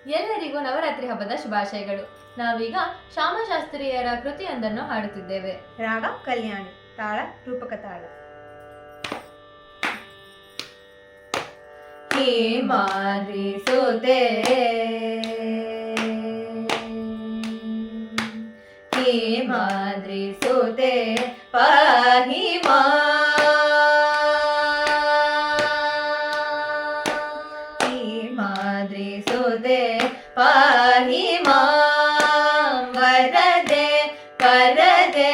ಎಲ್ಲರಿಗೂ ನವರಾತ್ರಿ ಹಬ್ಬದ ಶುಭಾಶಯಗಳು. ನಾವೀಗ ಶ್ಯಾಮಶಾಸ್ತ್ರಿಯರ ಕೃತಿಯೊಂದನ್ನು ಹಾಡುತ್ತಿದ್ದೇವೆ. ರಾಗ ಕಲ್ಯಾಣಿ, ತಾಳ ರೂಪಕ ತಾಳ. ಹೇಮಾದ್ರಿ ಸುತೆ ಹೇಮಾದ್ರಿ ಸುತೆ ಪಾಹಿ ಮಾ ಹೇಮಾದ್ರಿ ಸುತೆ ಪಾಹಿ ಮಾಂ ವರದೆ ವರದೆ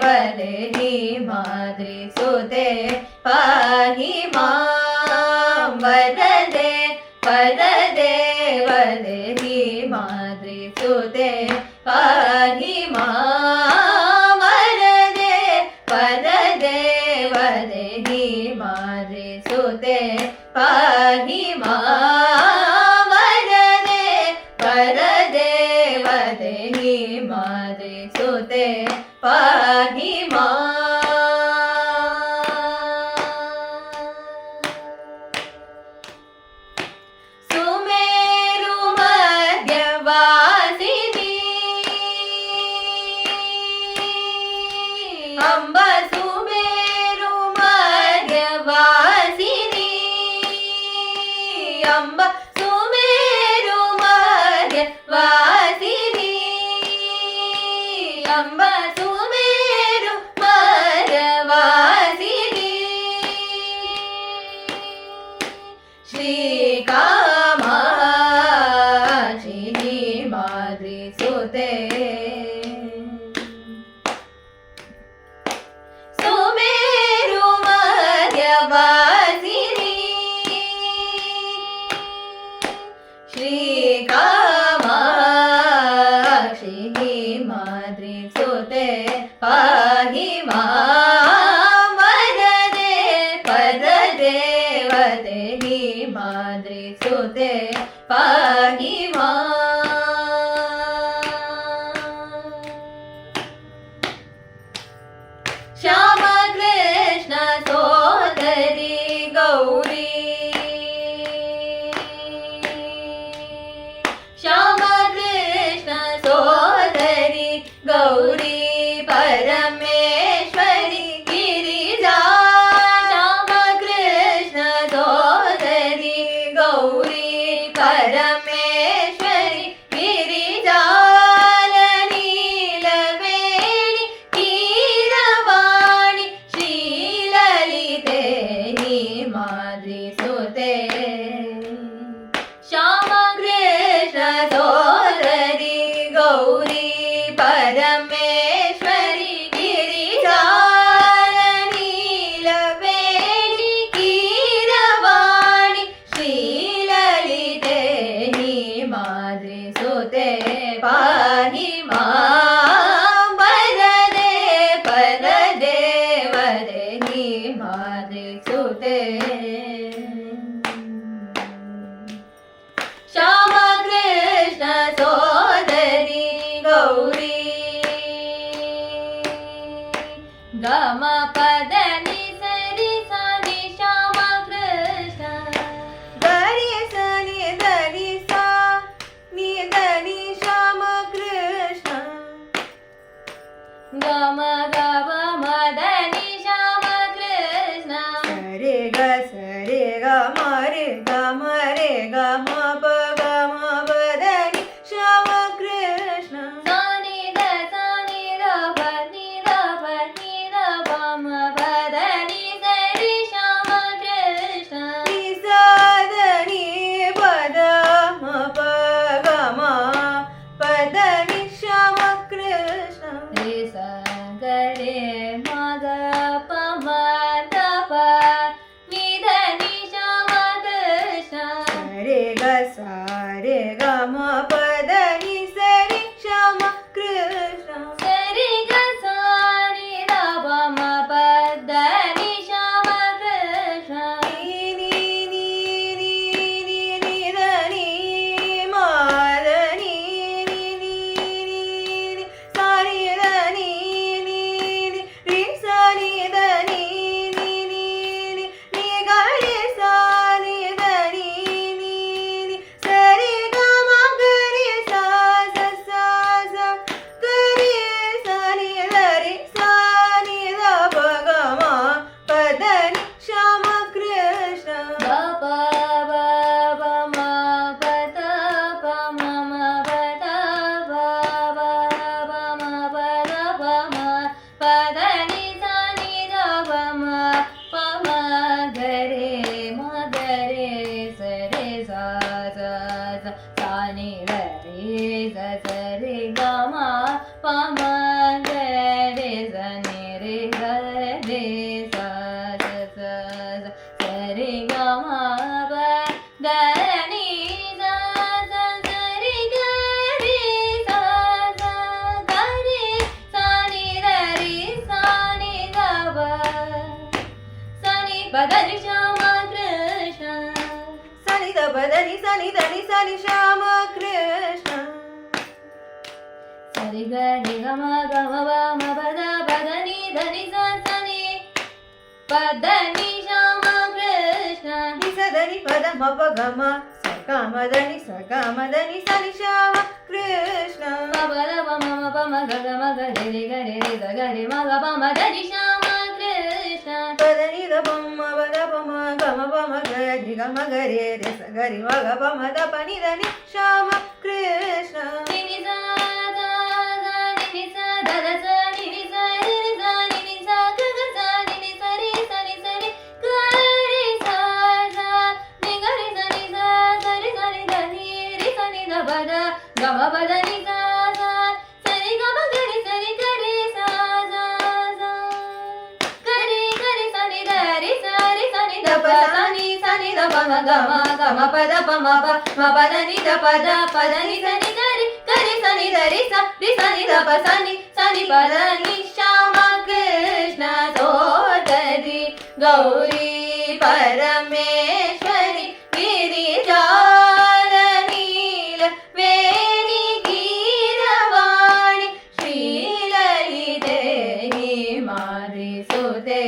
ವರದೆ ಹೇಮಾದ್ರಿ ಸುತೆ ಪಾಹಿ ಮಾಂ ವರದೆ ವರದೆ ವರದೆ ಹೇಮಾದ್ರಿ ಸುತೆ ಪಾಹಿ ಮಾಂ ವರದೆ ವರದೆ ವರದೆ ಹೇಮಾದ್ರಿ ಸುತೆ ಪಾಹಿ ಮಾಂ ವರದೆ ವರದೆ ವರದೆ ಹೇಮಾದ್ರಿ ಸುತೆ ಪಾಹಿ ಮಾಂ. ಸುಮೇರು ಮಧ್ಯವಾಸಿನಿ ಅಂಬ ಸುಮೇರು ಮಧ್ಯವಾಸಿನಿ ಅಂಬ ಸುಮೇರು ಮಧ್ಯವಾಸಿನಿ ಅಂಬ ಸುಮೇರು ಮಧ್ಯವಾಸಿನಿ ಶ್ರೀಕಾಮಾಕ್ಷಿ ಹೇಮಾದ್ರಿ ಸುತೆ ಸುಮೇರು ಮಧ್ಯವಾಸಿನಿ ಶ್ರೀಕಾಮಾಕ್ಷಿ ಹೇಮಾದ್ರಿ ಸುತೆ ಪಾಹಿ ಮಾಂ ವರದೆ ವರದೆ ವರದೆ ಹೇಮಾದ್ರಿ ಸುತೆ ಪಾಹಿ ಮಾಂ. ಶ್ಯಾಮ ಕೃಷ್ಣ ಸೋದರಿ ಗೌರಿ ಶ್ಯಾಮ ಕೃಷ್ಣ ಸೋದರಿ ಗೌರಿ ಪರಮೇಶ್ವರಿ ಗಿರಿಜಾ ಶ್ಯಾಮ ಕೃಷ್ಣ ಸೋದರಿ ಗೌರಿ ಪರಮೇಶ್ವರಿ ಗಿರಿಜಾ ನೀಲವೇಣಿ ಕೀರವಾಣಿ ಶ್ರೀಲಲಿತೆ ಹೇಮಾದ್ರಿ ಸುತೆ ಶ್ಯಾಮ ಕೃಷ್ಣ ಸೋದರಿ ಗೌರಿ ಪರಮೇಶ್ವರಿ ಗಿರಿಜಾ ನೀಲವೇಣಿ ಕೀರವಾಣಿ ಶ್ರೀಲಲಿತೆ ಹೇಮಾದ್ರಿ ಸುತೆ ಪಾಹಿ ಮಾಂ ವರದೆ ವರದೆ ವರದೆ ಹೇಮಾದ್ರಿ ಸುತೆ ಶ್ಯಾಮ ಕೃಷ್ಣ ಸೋದರಿ ಗೌರಿ ಗಮ ಪದ ನಿ ಸರಿ ಸನಿ ಶ್ಯಾಮ ಕೃಷ್ಣ ಗರಿ ಸನಿ ಧನಿ ಸಾ ನಿ ಧನಿ ಶ್ಯಾಮ ಕೃಷ್ಣ ಗಮ ಗಮ ಮದನಿ ಶ್ಯಾಮ ಕೃಷ್ಣ ಸರೆ ಗ ಮರೆ ಗ ಮರೆ ಗ ಮ ಪ ಗ ಮ ಪದನಿ ಶ್ಯಾಮ ಕೃಷ್ಣ ಸಾನಿ ದ ಪ ನಿ ದ ಪ ಮ ಪದನಿ ಸರಿ ಶ್ಯಾಮ ಕೃಷ್ಣ ನಿ ಸಾಧನಿ ಪದ ಮ ಪ ಗ ಮ ಪದನಿ ಶ್ಯಾಮ ಕೃಷ್ಣ ರಿ ಸ ಗರೆ ಮಗ ಪ ಮ ದ ಪ ನಿ ಧ ನಿ ಶ್ಯಾಮ ಕೃಷ್ಣ ಸರೆ ಗ ಸಾರೆ ಗ ಮ ಪದನಿ ಸರಿ ಶ್ಯಾಮ ಕೃಷ್ಣ ಸರಿ ಗ ಸಾರಿ ದ ಪ ಮ ಪ ದ ನಿ ಶ್ಯಾಮ ಕೃಷ್ಣ ನೀ ನೀ ನೀ ನೀ ನೀ ನೀ ದ ನೀ ಮ ದ ನೀ ನೀ ನೀ ನೀ ನೀ ಸಾರಿ ದ ನೀ ನೀ ನೀ ರಿ ಸಾರಿ ದ ನೀ ನೀ ನೀ ನೀ ನೀ ಗ ರಿ ಸಾರಿ ದ ನೀ ನೀ ನೀ ಸರಿ ಗ ಮ sa ni re sa sa re ga ma pa ma ga re sa ni re ga re sa sa sa sa re ga ma pa ga ni sa sa sa re ga re sa sa ga re sa ni re sa ni ga pa sa ni pa da ni Shama Krishna Sani da badani sani dani sani Shama Krishna Sari ga ni ga ma ba ma ba da ba da ni da ni sa sa ni pa da ni Shama Krishna ni sa dani pada ma pa ga ma sa ga ma dani sani Shama Krishna pa ba da ba ma ga re sa ga re ma ga pa ma da ni Shama Krishna padani da pa ma ga ma pa ma ga ri ga ma ga re sa ga ri ma ga pa ma da pa ni dani Shama Krishna ni ni sa da da ni sa da da sa ni sa ri sa ni sa ga ga sa ni sa ri sa ni ga ri sa sa ni ga ri sa ni sa ga ri sa ni da ni ri sa ni da ba da ga ma ba da ni sa sa sa ni ga ma ga ri sa ni ga ri sa sa sa ga ri sa ni da ri sa ni da pa sa ni da pa ma ga ma pa da pa ma pa da ni da pa ni sa ni ga ri sa ni da ri sa ni da pa sa ni pa da ni Shama Krishna Sotari Gauri Parameshwari Girijara Neela Veni Kiravani Shri Lalite Himari Sute